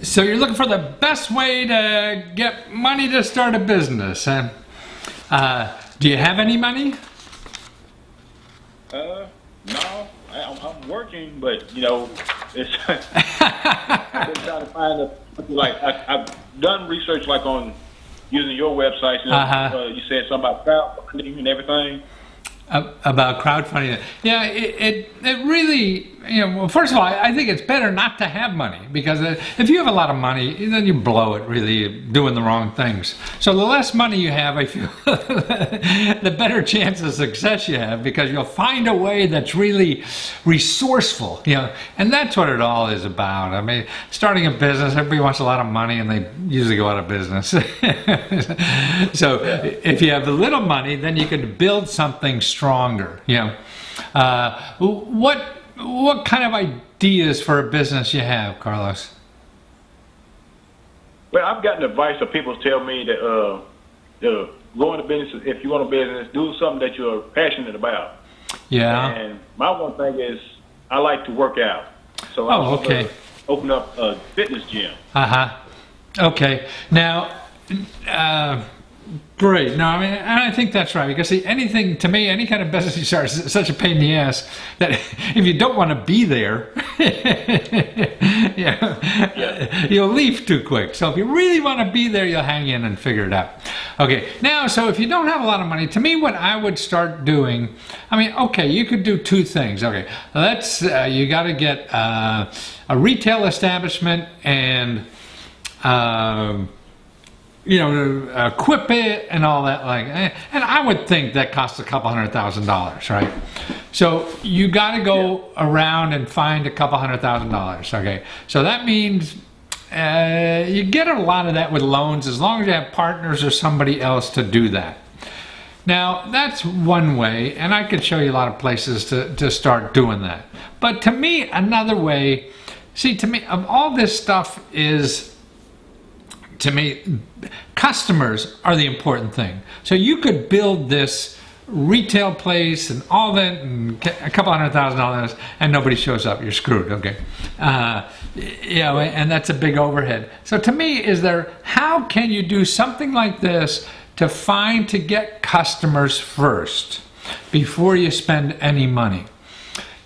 So you're looking for the best way to get money to start a business. Do you have any money? No, I'm working, but it's I've been trying to find I've done research on using your website. You said something about crowdfunding and everything. About crowdfunding. Yeah, it really, well, first of all, I think it's better not to have money, because if you have a lot of money, then you blow it really doing the wrong things. So the less money you have, I feel, the better chance of success you have, because you'll find a way that's really resourceful, and that's what it all is about. I mean, starting a business, everybody wants a lot of money and they usually go out of business. So if you have a little money, then you can build something stronger. What kind of ideas for a business you have, Carlos? Well, I've gotten advice of people tell me that go into business. If you want a business, do something that you're passionate about. Yeah. And my one thing is I like to work out, so I want to open up a fitness gym. Okay. Now. Great. No, I mean, and I think that's right, because see, anything, to me, any kind of business you start is such a pain in the ass that if you don't want to be there, you'll leave too quick. So if you really want to be there, you'll hang in and figure it out. Okay. Now, so if you don't have a lot of money, to me, what I would start doing, I mean, okay, you could do two things. Okay. You got to get a retail establishment and, equip it and all that, and I would think that costs a couple $100,000, right? So you got to go around and find a couple $100,000. Okay, so that means you get a lot of that with loans, as long as you have partners or somebody else to do that. Now that's one way, and I could show you a lot of places to start doing that. But to me, another way, to me, of all this stuff is, to me, customers are the important thing. So you could build this retail place and all that, and a couple $100,000, and nobody shows up. You're screwed. Okay, and that's a big overhead. So to me, how can you do something like this to get customers first before you spend any money?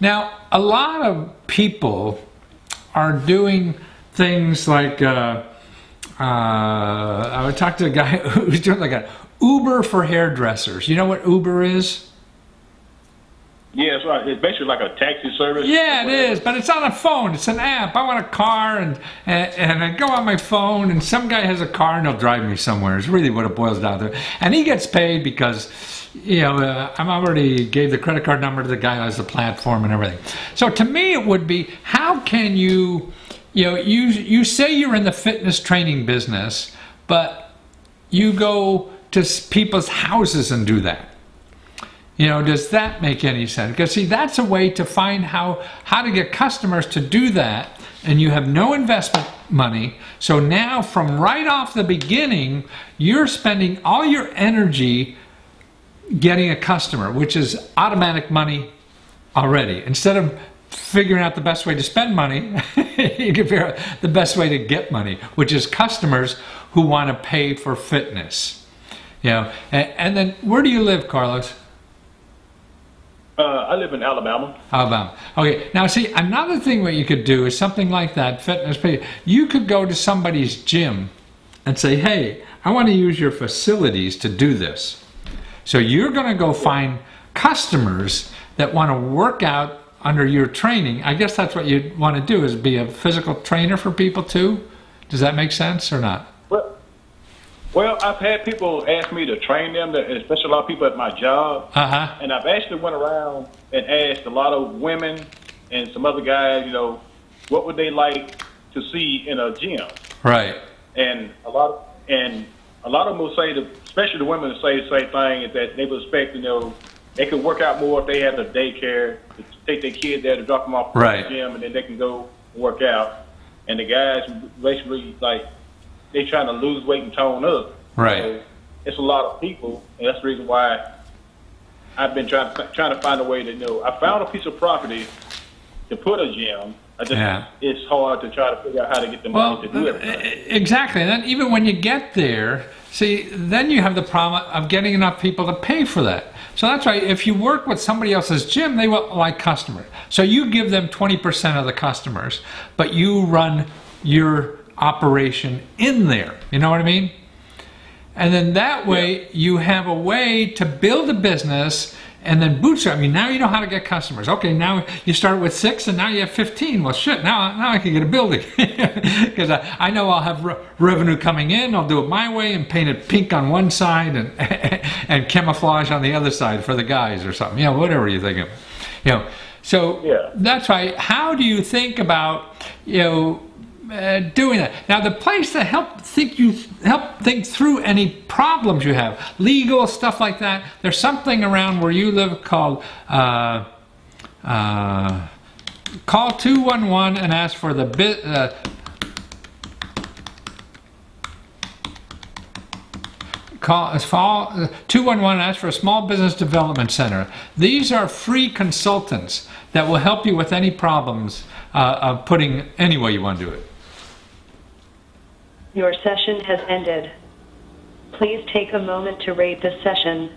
Now, a lot of people are doing things like. I would talk to a guy who's doing like an Uber for hairdressers. You know what Uber is? Yeah, it's right. It's basically like a taxi service. Yeah, it is, but it's on a phone. It's an app. I want a car, and I go on my phone, and some guy has a car, and he'll drive me somewhere. It's really what it boils down to. And he gets paid because, I'm already gave the credit card number to the guy who has the platform and everything. So to me, it would be, how can you... you say you're in the fitness training business, but you go to people's houses and do that. Does that make any sense? Because see, that's a way to find how to get customers to do that, and you have no investment money. So now, from right off the beginning, you're spending all your energy getting a customer, which is automatic money already. Instead of figuring out the best way to spend money, you can figure out the best way to get money, which is customers who want to pay for fitness. And then, where do you live, Carlos? I live in Alabama. Alabama. Okay. Now, see, another thing what you could do is something like that, fitness. You could go to somebody's gym and say, "Hey, I want to use your facilities to do this." So you're going to go find customers that want to work out under your training. I guess that's what you want to do, is be a physical trainer for people too. Does that make sense or not? Well, I've had people ask me to train them, especially a lot of people at my job. And I've actually went around and asked a lot of women and some other guys, what would they like to see in a gym? Right. And a lot of them will say, especially the women, will say the same thing, is that they would expect, they could work out more if they had the daycare to take their kid there to drop them off at the gym, and then they can go work out. And the guys basically, they trying to lose weight and tone up. Right. So it's a lot of people, and that's the reason why I've been trying to find a way to I found a piece of property to put a gym. Yeah. It's hard to try to figure out how to get the money to do everything. Exactly. And then even when you get there, see, then you have the problem of getting enough people to pay for that. So that's why if you work with somebody else's gym, they will like customers. So you give them 20% of the customers, but you run your operation in there. You know what I mean? And then that way you have a way to build a business and then bootstrap. I mean, now you know how to get customers. Okay, now you start with 6 and now you have 15. Well, shit, now I can get a building. Because I know I'll have revenue coming in. I'll do it my way and paint it pink on one side and and camouflage on the other side for the guys or something. You know, whatever you think of. You know, so that's why. How do you think about, doing that? Now, the place to help think through any problems you have, legal stuff like that. There's something around where you live called call 211 and ask for the call 211 and ask for a small business development center. These are free consultants that will help you with any problems of putting any way you want to do it. Your session has ended. Please take a moment to rate the session.